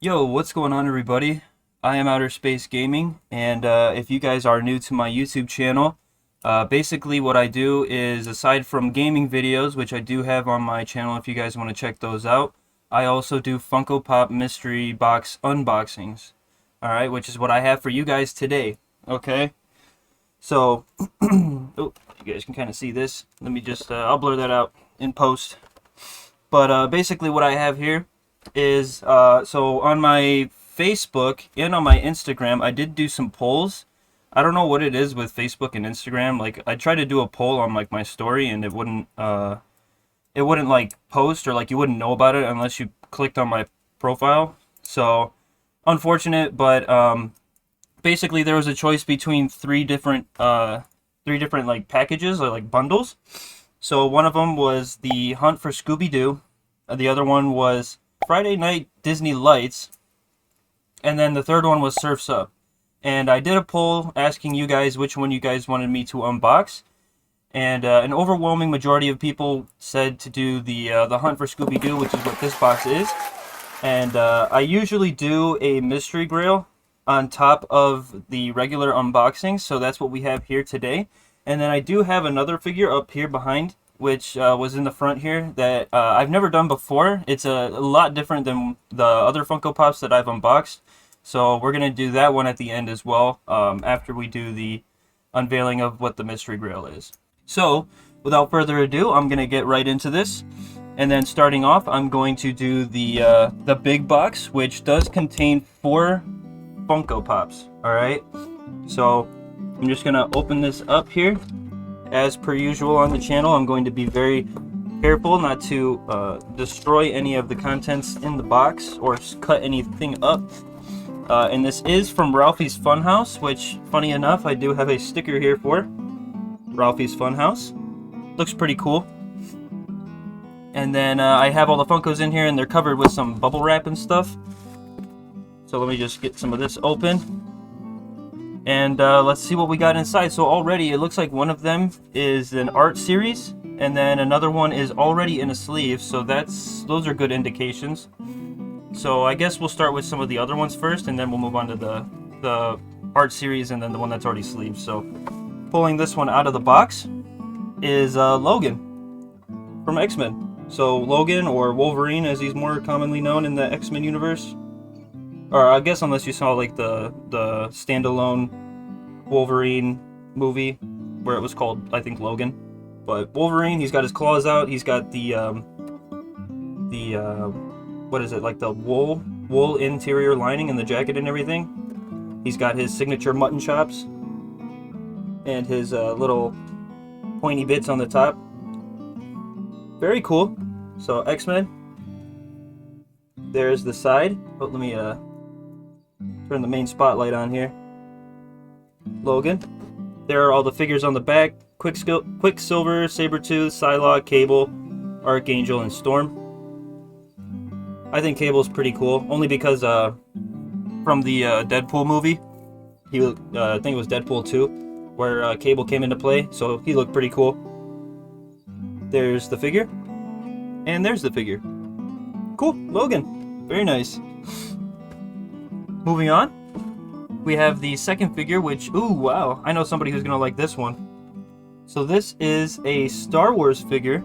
Yo, what's going on, everybody? I am Outer Space Gaming, and if you guys are new to my YouTube channel, basically what I do is, aside from gaming videos, which I do have on my channel if you guys want to check those out, I also do Funko Pop mystery box unboxings, alright, which is what I have for you guys today, okay? So, oh, you guys can kind of see this. Let me just, I'll blur that out in post. But basically what I have here is, so on my Facebook and on my Instagram, I did do some polls. I don't know what it is with Facebook and Instagram. Like, I tried to do a poll on, like, my story, and it wouldn't, like, post, or, like, you wouldn't know about it unless you clicked on my profile. So, unfortunate, but, basically there was a choice between three different, like, packages, or, like, bundles. So one of them was the Hunt for Scooby-Doo. The other one was Friday Night Disney Lights. And then the third one was Surf's Up. And I did a poll asking you guys which one you guys wanted me to unbox. And an overwhelming majority of people said to do the Hunt for Scooby-Doo, which is what this box is. And I usually do a mystery grail on top of the regular unboxing. So that's what we have here today. And then I do have another figure up here behind, which was in the front here, that I've never done before. It's a lot different than the other Funko Pops that I've unboxed. So we're going to do that one at the end as well, after we do the unveiling of what the mystery grail is. So, without further ado, I'm going to get right into this. And then starting off, I'm going to do the big box, which does contain 4 Funko Pops. Alright? So, I'm just going to open this up here. As per usual on the channel, I'm going to be very careful not to destroy any of the contents in the box or cut anything up. And this is from Ralphie's Funhouse, which, funny enough, I do have a sticker here for Ralphie's Funhouse. Looks pretty cool. And then I have all the Funkos in here, and they're covered with some bubble wrap and stuff. So let me just get some of this open. And let's see what we got inside. So already it looks like one of them is an art series, and then another one is already in a sleeve. So those are good indications. So I guess we'll start with some of the other ones first, and then we'll move on to the art series, and then the one that's already sleeved. So pulling this one out of the box is Logan from X-Men. So Logan, or Wolverine as he's more commonly known in the X-Men universe. Or I guess unless you saw like the standalone Wolverine movie where it was called, I think, Logan. But Wolverine, he's got his claws out. He's got the what is it, like the wool interior lining in the jacket and everything. He's got his signature mutton chops and his little pointy bits on the top. Very cool. So X-Men. There's the side. Oh, let me turn the main spotlight on here. Logan. There are all the figures on the back. Quicksilver, Sabretooth, Psylocke, Cable, Archangel, and Storm. I think Cable's pretty cool, only because from the Deadpool movie, I think it was Deadpool 2, where Cable came into play, so he looked pretty cool. There's the figure. And there's the figure. Cool, Logan. Very nice. Moving on, we have the second figure, which, ooh, wow, I know somebody who's gonna like this one. So this is a Star Wars figure,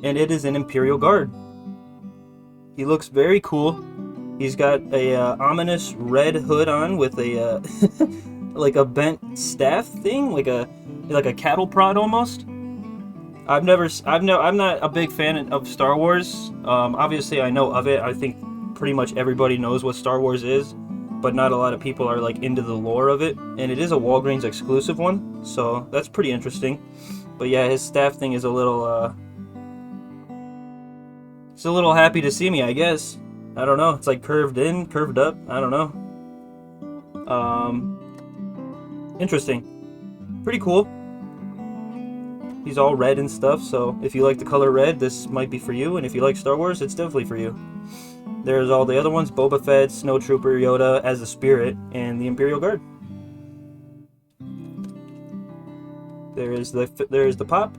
and it is an Imperial Guard. He looks very cool. He's got a ominous red hood on with a like a bent staff thing, like a cattle prod almost. I'm not a big fan of Star Wars. Obviously, I know of it. I think pretty much everybody knows what Star Wars is, but not a lot of people are like into the lore of it. And it is a Walgreens exclusive one, so that's pretty interesting. But yeah, his staff thing is a little, it's a little happy to see me, I guess. I don't know. It's like curved in, curved up. I don't know. Interesting. Pretty cool. He's all red and stuff, so if you like the color red, this might be for you, and if you like Star Wars, it's definitely for you. There's all the other ones: Boba Fett, Snowtrooper, Yoda as a Spirit, and the Imperial Guard. There is the pop,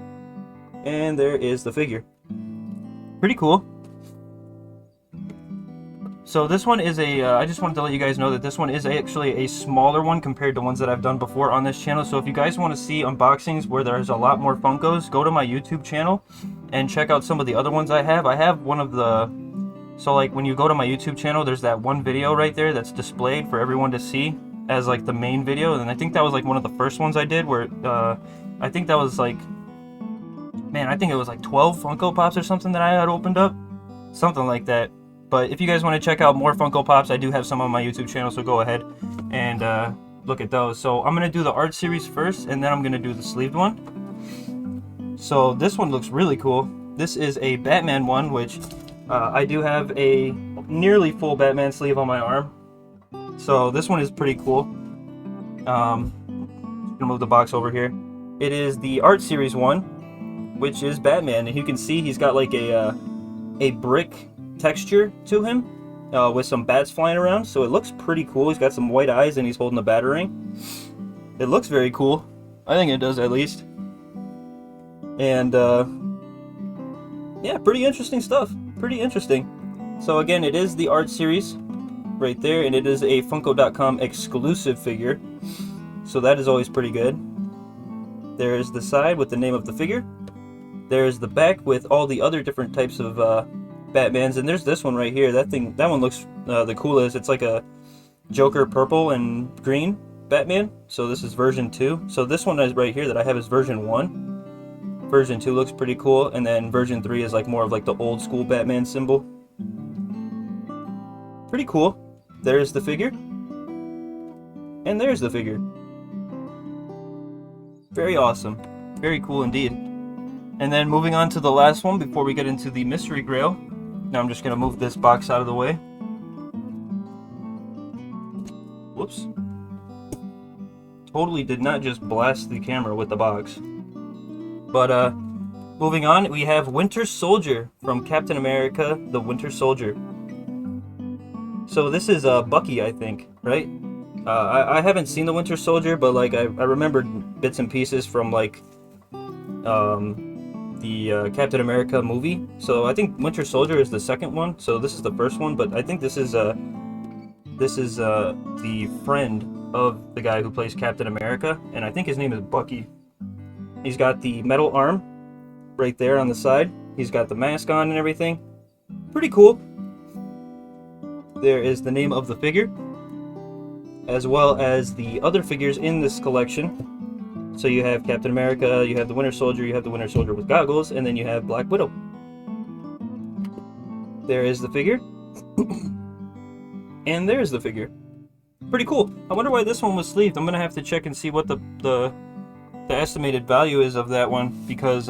and there is the figure. Pretty cool. So this one is I just wanted to let you guys know that this one is actually a smaller one compared to ones that I've done before on this channel. So if you guys want to see unboxings where there's a lot more Funkos, go to my YouTube channel and check out some of the other ones I have. I have one of the, so like when you go to my YouTube channel, there's that one video right there that's displayed for everyone to see as like the main video. And I think that was like one of the first ones I did where, I think that was like, man, I think it was like 12 Funko Pops or something that I had opened up. Something like that. But if you guys want to check out more Funko Pops, I do have some on my YouTube channel, so go ahead and look at those. So I'm going to do the art series first, and then I'm going to do the sleeved one. So this one looks really cool. This is a Batman one, which I do have a nearly full Batman sleeve on my arm. So this one is pretty cool. I'm going to move the box over here. It is the art series one, which is Batman. And you can see he's got like a brick texture to him with some bats flying around, so it looks pretty cool. He's got some white eyes and he's holding a batarang. It looks very cool. I think it does, at least. And yeah, pretty interesting stuff. Pretty interesting. So again, it is the art series right there, and it is a Funko.com exclusive figure, so that is always pretty good. There's the side with the name of the figure. There's the back with all the other different types of Batmans, and there's this one right here. That one looks the coolest. It's like a Joker purple and green Batman. So this is version 2. So this one is right here that I have is version 1. Version 2 looks pretty cool, and then version 3 is like more of like the old school Batman symbol. Pretty cool. There's the figure, and there's the figure. Very awesome. Very cool indeed. And then moving on to the last one before we get into the mystery grail. Now I'm just going to move this box out of the way. Whoops. Totally did not just blast the camera with the box. But moving on, we have Winter Soldier from Captain America, the Winter Soldier. So this is Bucky, I think, right? I haven't seen the Winter Soldier, but like I remembered bits and pieces from like the Captain America movie. So I think Winter Soldier is the second one. So this is the first one, but I think this is the friend of the guy who plays Captain America, and I think his name is Bucky. He's got the metal arm right there on the side. He's got the mask on and everything. Pretty cool. There is the name of the figure, as well as the other figures in this collection. So you have Captain America, you have the Winter Soldier, you have the Winter Soldier with goggles, and then you have Black Widow. There is the figure. And there's the figure. Pretty cool. I wonder why this one was sleeved. I'm going to have to check and see what the estimated value is of that one, because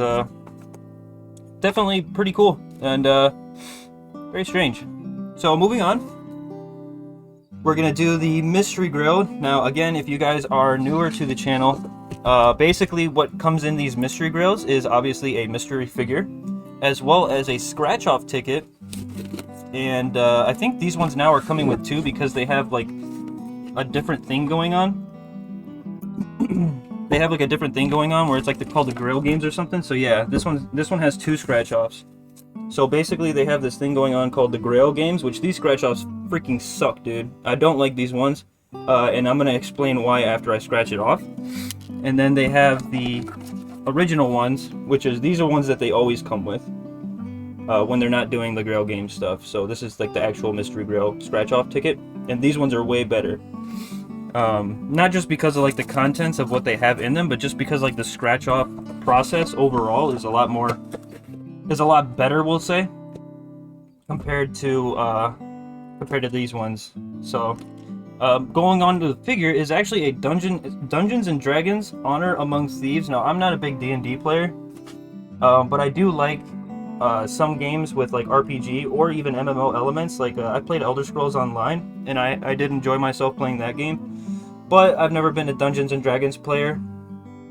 definitely pretty cool and very strange. So moving on, we're going to do the mystery grill. Now again, if you guys are newer to the channel, basically what comes in these mystery grills is obviously a mystery figure, as well as a scratch-off ticket. And I think these ones now are coming with 2 because they have like a different thing going on. They have like a different thing going on where it's like called the grill games or something. So yeah, this one has 2 scratch-offs. So basically they have this thing going on called the Grail games, which these scratch-offs freaking suck, dude. I don't like these ones, and I'm going to explain why after I scratch it off. And then they have the original ones, which is, these are ones that they always come with when they're not doing the Grail game stuff. So this is like the actual Mystery Grail scratch-off ticket, and these ones are way better. Not just because of like the contents of what they have in them, but just because like the scratch-off process overall is a lot better, we'll say, compared to these ones. So going on to the figure is actually a Dungeons and Dragons Honor Among Thieves. Now I'm not a big D&D player, but I do like some games with like RPG or even MMO elements. Like I played Elder Scrolls Online, and I did enjoy myself playing that game. But I've never been a Dungeons and Dragons player.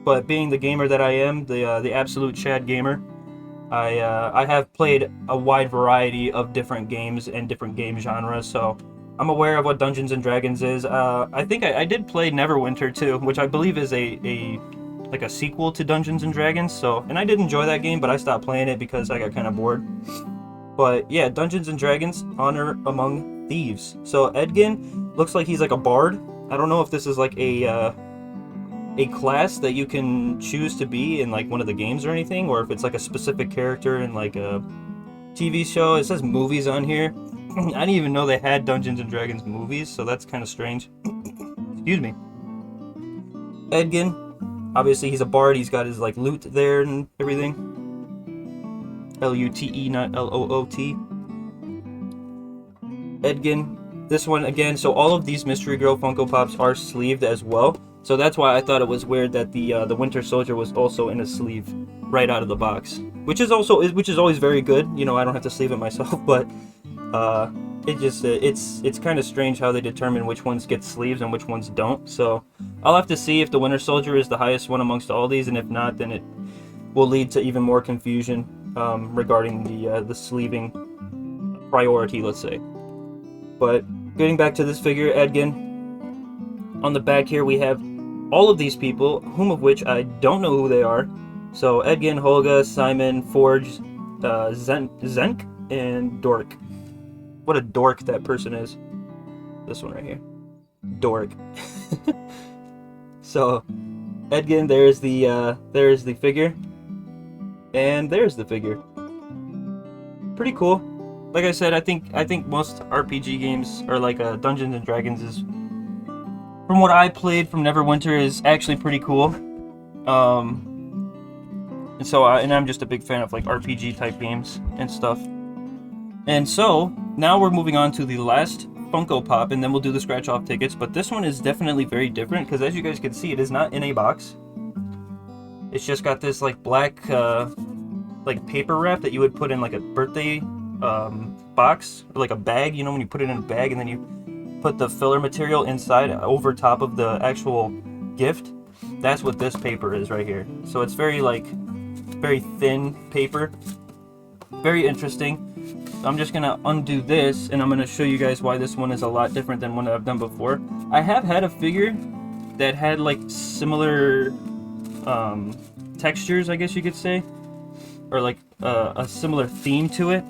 But being the gamer that I am, the absolute Chad gamer, I have played a wide variety of different games and different game genres, so I'm aware of what Dungeons and Dragons is. I think I did play Neverwinter too, which I believe is a sequel to Dungeons and Dragons. So, and I did enjoy that game, but I stopped playing it because I got kind of bored. But yeah, Dungeons and Dragons Honor Among thieves. So Edgin looks like he's like a bard. I don't know if this is like a class that you can choose to be in like one of the games or anything, or if it's like a specific character in like a TV show. It says movies on here. I didn't even know they had Dungeons and Dragons movies, so that's kind of strange. Excuse me. Edgin, obviously he's a bard. He's got his like lute there and everything. Lute, not Loot. Edgin. This one again. So all of these Mystery Girl Funko Pops are sleeved as well. So that's why I thought it was weird that the Winter Soldier was also in a sleeve right out of the box, which is always very good. You know, I don't have to sleeve it myself, but it's kind of strange how they determine which ones get sleeves and which ones don't. So I'll have to see if the Winter Soldier is the highest one amongst all these, and if not, then it will lead to even more confusion regarding the sleeving priority, let's say. But getting back to this figure, Edgin. On the back here we have all of these people, whom of which I don't know who they are. So Edgin, Holga, Simon, Forge, Zenk, and Dork. What a dork that person is. This one right here. Dork. So Edgin, there's the figure. And there's the figure. Pretty cool. Like I said, I think most RPG games, or like Dungeons and Dragons, is, from what I played from Neverwinter, is actually pretty cool. And so I'm just a big fan of like RPG type games and stuff. And so now we're moving on to the last Funko Pop, and then we'll do the scratch off tickets. But this one is definitely very different because, as you guys can see, it is not in a box. It's just got this like black like paper wrap that you would put in like a birthday box, or like a bag, you know, when you put it in a bag and then you put the filler material inside over top of the actual gift. That's what this paper is right here. So it's very thin paper. Very interesting. I'm just gonna undo this and I'm gonna show you guys why this one is a lot different than one that I've done before. I have had a figure that had like similar textures, I guess you could say, or like a similar theme to it,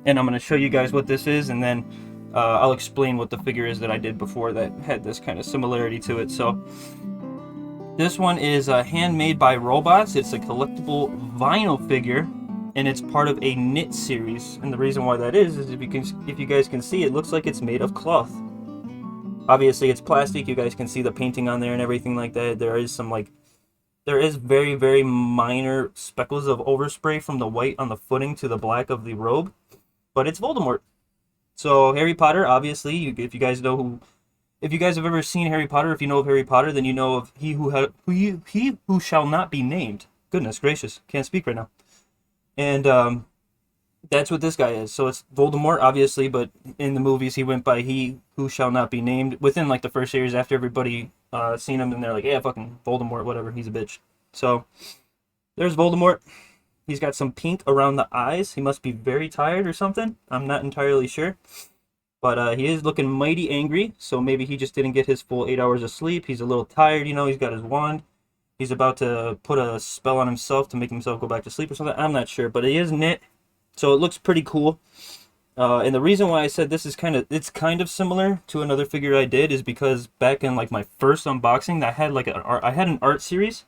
and I'm gonna show you guys what this is, and then I'll explain what the figure is that I did before that had this kind of similarity to it. So this one is handmade by Robots. It's a collectible vinyl figure, and it's part of a knit series. And the reason why that is if you guys can see, it looks like it's made of cloth. Obviously, it's plastic. You guys can see the painting on there and everything like that. There is very, very minor speckles of overspray from the white on the footing to the black of the robe, but it's Voldemort. So Harry Potter, obviously, if you guys have ever seen Harry Potter, if you know of Harry Potter, then you know of he who shall not be named. Goodness gracious, can't speak right now. And that's what this guy is. So it's Voldemort, obviously, but in the movies he went by he who shall not be named. Within like the first series, after everybody seen him, and they're like, yeah, fucking Voldemort, whatever, he's a bitch. So there's Voldemort. He's got some pink around the eyes. He must be very tired or something. I'm not entirely sure. But he is looking mighty angry, so maybe he just didn't get his full 8 hours of sleep. He's a little tired, you know, he's got his wand. He's about to put a spell on himself to make himself go back to sleep or something. I'm not sure, but he is knit, so it looks pretty cool. And the reason why I said this is it's kind of similar to another figure I did is because back in like my first unboxing, I had an art series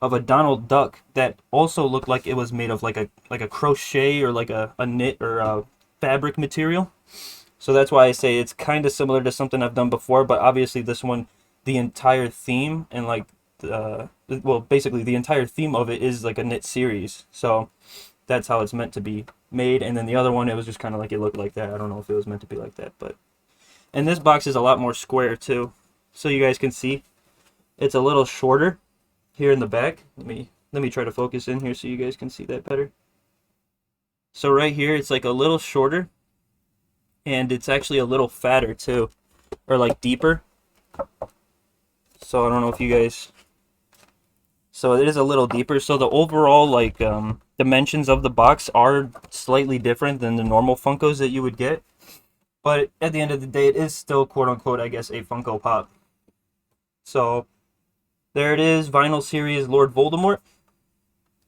of a Donald Duck that also looked like it was made of like a crochet or like a knit or a fabric material. So that's why I say it's kind of similar to something I've done before, but obviously this one, the entire theme and like basically the entire theme of it is like a knit series. So that's how it's meant to be made. And then the other one, it was just kind of like it looked like that. I don't know if it was meant to be like that, but. And this box is a lot more square too, so you guys can see it's a little shorter here in the back. Let me try to focus in here so you guys can see that better. So right here, it's like a little shorter, and it's actually a little fatter too, or like deeper. So I don't know if you guys. So it is a little deeper. So the overall like dimensions of the box are slightly different than the normal Funkos that you would get. But at the end of the day, it is still, quote unquote, I guess, a Funko Pop. So there it is, vinyl series Lord Voldemort.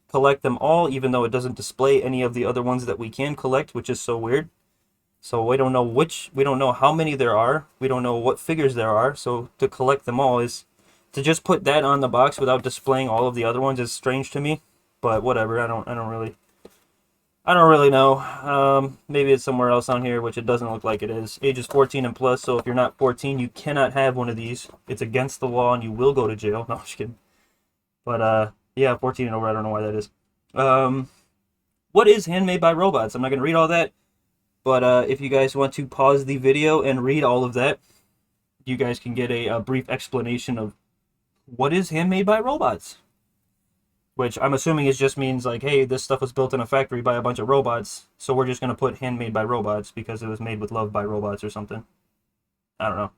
Collect them all, even though it doesn't display any of the other ones that we can collect, which is so weird. So we don't know how many there are. We don't know what figures there are. So to collect them all is, to just put that on the box without displaying all of the other ones is strange to me. But whatever, I don't really know. Maybe it's somewhere else on here, which it doesn't look like it is. Ages 14 and plus, so if you're not 14, you cannot have one of these. It's against the law and you will go to jail. No, I'm just kidding. But yeah, 14 and over, I don't know why that is. What is Handmade by Robots? I'm not going to read all that. But if you guys want to pause the video and read all of that, you guys can get a brief explanation of what is Handmade by Robots. Which I'm assuming it just means like, hey, this stuff was built in a factory by a bunch of robots, so we're just going to put handmade by robots because it was made with love by robots or something. I don't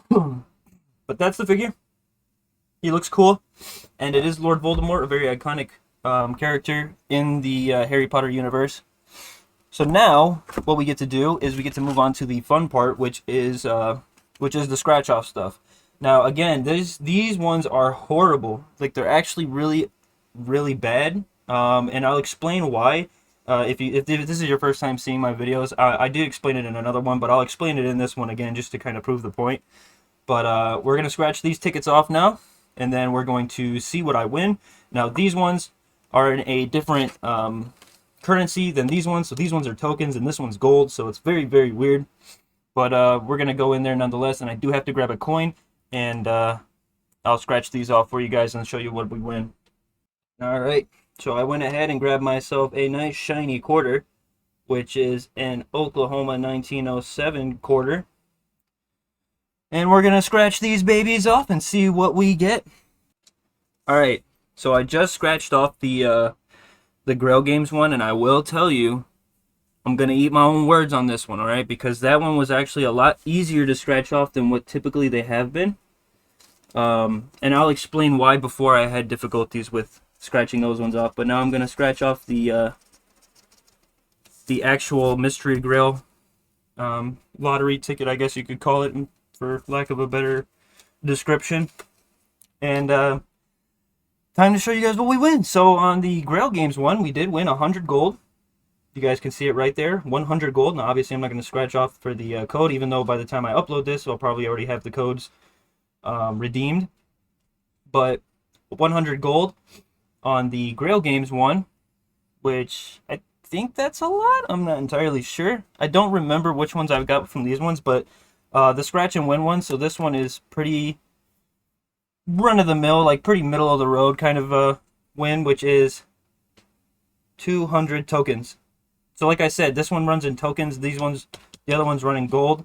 know. But that's the figure. He looks cool. And it is Lord Voldemort, a very iconic character in the Harry Potter universe. So now, what we get to do is we get to move on to the fun part, which is the scratch-off stuff. Now, again, these ones are horrible. Like, they're actually really, really bad. And I'll explain why. If this is your first time seeing my videos, I did explain it in another one, but I'll explain it in this one again just to kind of prove the point. But we're going to scratch these tickets off now, and then we're going to see what I win. Now, these ones are in a different currency than these ones. So these ones are tokens, and this one's gold, so it's very, very weird. But we're going to go in there nonetheless, and I do have to grab a coin. And I'll scratch these off for you guys and show you what we win. Alright, so I went ahead and grabbed myself a nice shiny quarter, which is an Oklahoma 1907 quarter. And we're going to scratch these babies off and see what we get. Alright, so I just scratched off the Grail Games one, and I will tell you, I'm going to eat my own words on this one, alright? Because that one was actually a lot easier to scratch off than what typically they have been. And I'll explain why before I had difficulties with scratching those ones off. But now I'm going to scratch off the actual Mystery Grail lottery ticket, I guess you could call it, for lack of a better description. And time to show you guys what we win. So on the Grail Games one, we did win 100 gold. You guys can see it right there, 100 gold. Now, obviously, I'm not going to scratch off for the code, even though by the time I upload this, I'll probably already have the codes redeemed. But 100 gold on the Grail Games one, which I think that's a lot. I'm not entirely sure. I don't remember which ones I've got from these ones, but the scratch and win one, so this one is pretty run-of-the-mill, like pretty middle-of-the-road kind of win, which is 200 tokens. So like I said, this one runs in tokens, the other one's running gold.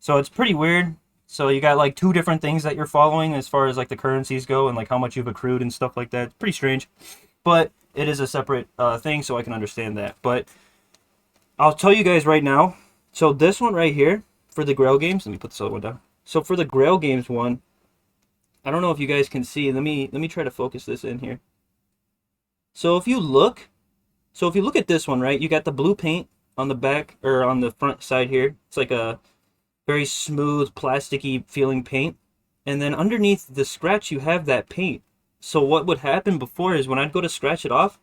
So it's pretty weird. So you got like two different things that you're following as far as like the currencies go and like how much you've accrued and stuff like that. It's pretty strange. But it is a separate thing, so I can understand that. But I'll tell you guys right now. So this one right here for the Grail Games, let me put this other one down. So for the Grail Games one, I don't know if you guys can see. Let me try to focus this in here. So if you look at this one, right, you got the blue paint on the back, or on the front side here. It's like a very smooth, plasticky feeling paint. And then underneath the scratch, you have that paint. So what would happen before is when I'd go to scratch it off,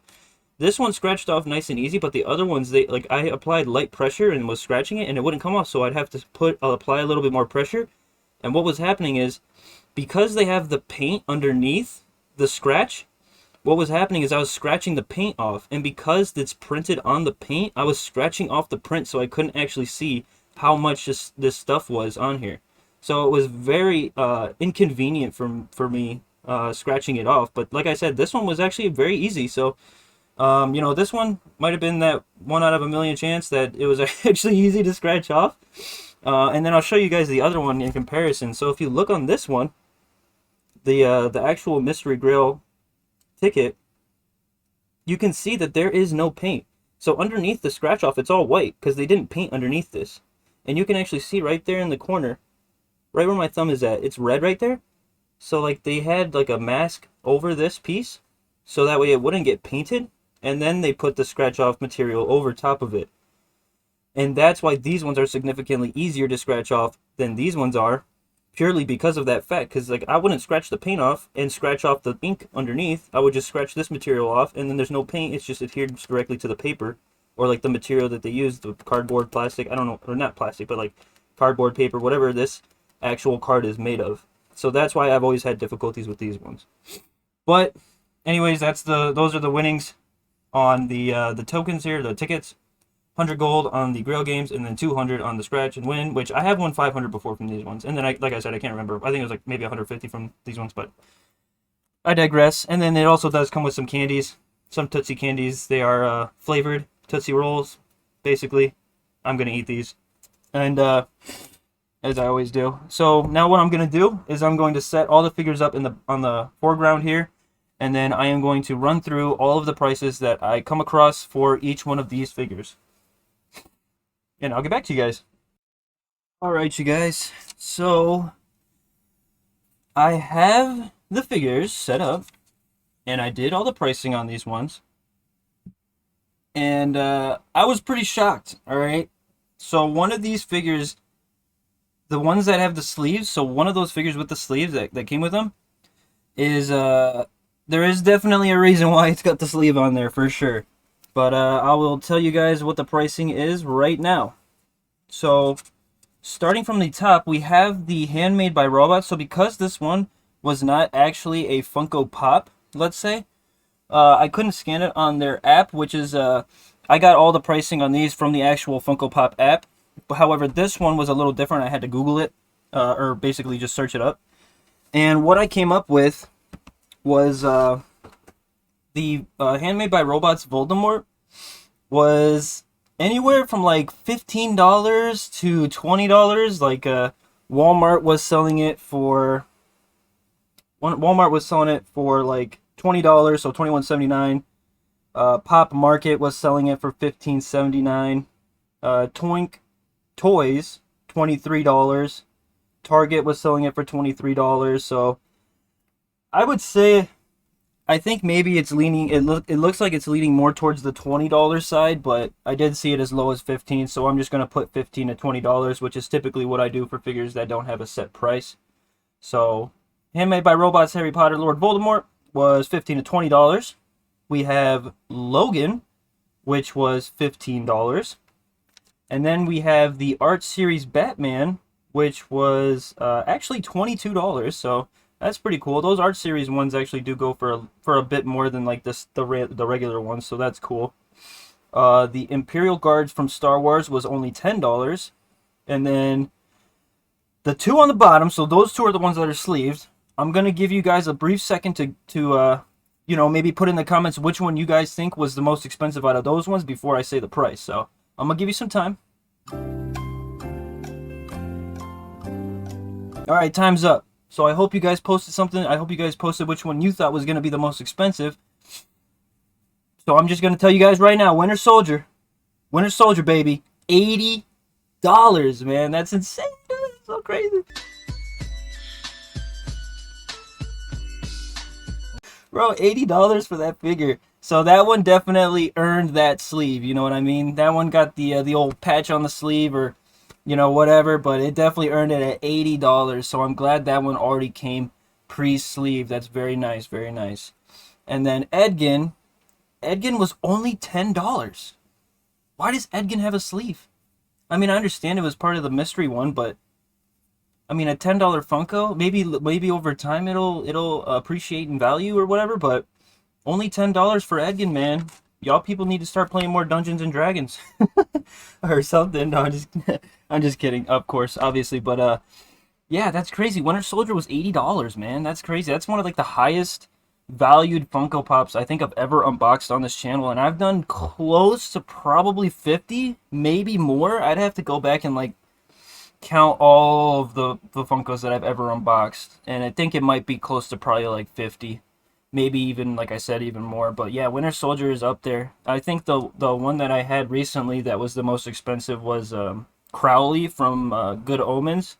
this one scratched off nice and easy, but the other ones, I applied light pressure and was scratching it, and it wouldn't come off, so I'd have to apply a little bit more pressure. And what was happening is, because they have the paint underneath the scratch, what was happening is I was scratching the paint off, and because it's printed on the paint, I was scratching off the print, so I couldn't actually see how much this stuff was on here. So it was very inconvenient for me scratching it off. But like I said, this one was actually very easy. So you know, this one might have been that 1 out of a million chance that it was actually easy to scratch off. And then I'll show you guys the other one in comparison. So if you look on this one, the actual Mystery Grail ticket, you can see that there is no paint. So underneath the scratch off, it's all white because they didn't paint underneath this. And you can actually see right there in the corner, right where my thumb is at, it's red right there. So like they had like a mask over this piece so that way it wouldn't get painted, and then they put the scratch off material over top of it. And that's why these ones are significantly easier to scratch off than these ones are, purely because of that fact. Because like I wouldn't scratch the paint off and scratch off the ink underneath. I would just scratch this material off, and then there's no paint. It's just adhered directly to the paper or like the material that they use, the cardboard, plastic, I don't know, or not plastic, but like cardboard, paper, whatever this actual card is made of. So that's why I've always had difficulties with these ones. But anyways, those are the winnings on the tokens here, the tickets. 100 gold on the Grail games, and then 200 on the scratch and win, which I have won 500 before from these ones. And then, like I said, I can't remember. I think it was like maybe 150 from these ones, but I digress. And then it also does come with some candies, some Tootsie candies. They are flavored Tootsie Rolls, basically. I'm going to eat these, and as I always do. So now what I'm going to do is I'm going to set all the figures up on the foreground here, and then I am going to run through all of the prices that I come across for each one of these figures. And I'll get back to you guys. Alright, you guys. So, I have the figures set up. And I did all the pricing on these ones. And I was pretty shocked, alright? So, one of these figures, the ones that have the sleeves, so one of those figures with the sleeves that came with them, is, there is definitely a reason why it's got the sleeve on there, for sure. But I will tell you guys what the pricing is right now. So, starting from the top, we have the Handmade by Robots. So, because this one was not actually a Funko Pop, let's say, I couldn't scan it on their app, which is, I got all the pricing on these from the actual Funko Pop app. However, this one was a little different. I had to Google it, or basically just search it up. And what I came up with was the Handmade by Robots Voldemort was anywhere from like $15 to $20. Like Walmart was selling it for like $20, so $21.79. Pop Market was selling it for $15.79. Toink Toys $23. Target was selling it for $23. So I would say, I think maybe it's leaning, it looks like it's leaning more towards the $20 side, but I did see it as low as $15, so I'm just going to put $15 to $20, which is typically what I do for figures that don't have a set price. So, Handmade by Robots Harry Potter Lord Voldemort was $15 to $20. We have Logan, which was $15. And then we have the Art Series Batman, which was actually $22, so that's pretty cool. Those Art Series ones actually do go for a bit more than like the regular ones, so that's cool. The Imperial Guards from Star Wars was only $10. And then the two on the bottom, so those two are the ones that are sleeved. I'm going to give you guys a brief second to you know, maybe put in the comments which one you guys think was the most expensive out of those ones before I say the price. So I'm going to give you some time. Alright, time's up. So I hope you guys posted something. I hope you guys posted which one you thought was going to be the most expensive. So I'm just going to tell you guys right now, Winter Soldier, baby, $80, man. That's insane. That's so crazy. Bro, $80 for that figure. So that one definitely earned that sleeve, you know what I mean? That one got the old patch on the sleeve, or you know, whatever, but it definitely earned it at $80, so I'm glad that one already came pre-sleeve. That's very nice, very nice. And then Edgin was only $10. Why does Edgin have a sleeve? I mean, I understand it was part of the mystery one, but I mean, a $10 Funko, maybe over time it'll appreciate in value or whatever, but only $10 for Edgin, man. Y'all people need to start playing more Dungeons and Dragons or something. No, I'm just kidding, of course, obviously, but yeah, that's crazy. Winter Soldier was $80, man. That's crazy. That's one of like the highest valued Funko Pops I think I've ever unboxed on this channel, and I've done close to probably 50, maybe more. I'd have to go back and like count all of the Funkos that I've ever unboxed, and I think it might be close to probably like 50. Maybe even, like I said, even more. But yeah, Winter Soldier is up there. I think the one that I had recently that was the most expensive was Crowley from Good Omens,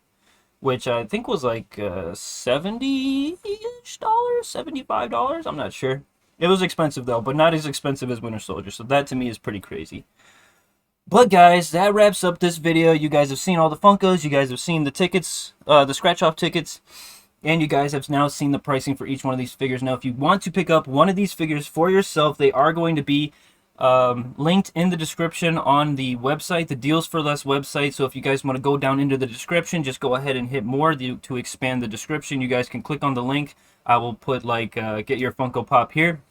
which I think was like $70-ish, $75. I'm not sure. It was expensive though, but not as expensive as Winter Soldier. So that to me is pretty crazy. But guys, that wraps up this video. You guys have seen all the Funkos. You guys have seen the tickets, the scratch-off tickets. And you guys have now seen the pricing for each one of these figures. Now, if you want to pick up one of these figures for yourself, they are going to be linked in the description on the website, the Deals for Less website. So if you guys want to go down into the description, just go ahead and hit more to expand the description. You guys can click on the link. I will put like get your Funko Pop here.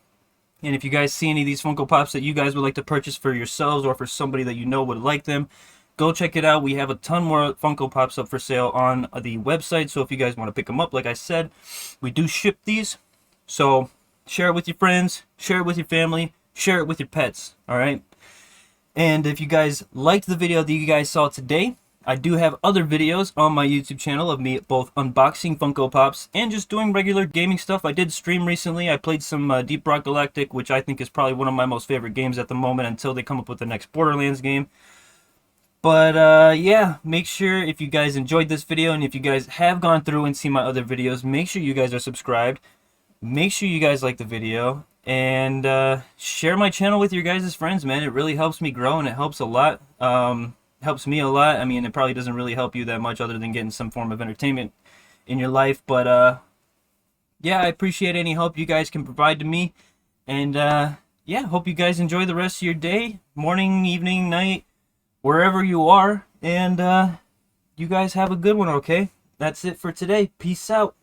And if you guys see any of these Funko Pops that you guys would like to purchase for yourselves or for somebody that you know would like them, go check it out. We have a ton more Funko Pops up for sale on the website. So if you guys want to pick them up, like I said, we do ship these. So share it with your friends, share it with your family, share it with your pets, all right? And if you guys liked the video that you guys saw today, I do have other videos on my YouTube channel of me both unboxing Funko Pops and just doing regular gaming stuff. I did stream recently. I played some Deep Rock Galactic, which I think is probably one of my most favorite games at the moment until they come up with the next Borderlands game. But yeah, make sure if you guys enjoyed this video and if you guys have gone through and seen my other videos, make sure you guys are subscribed. Make sure you guys like the video and share my channel with your guys' friends, man. It really helps me grow and it helps a lot. Helps me a lot. I mean, it probably doesn't really help you that much other than getting some form of entertainment in your life. But yeah, I appreciate any help you guys can provide to me. And yeah, hope you guys enjoy the rest of your day, morning, evening, night, wherever you are. And you guys have a good one, okay? That's it for today. Peace out.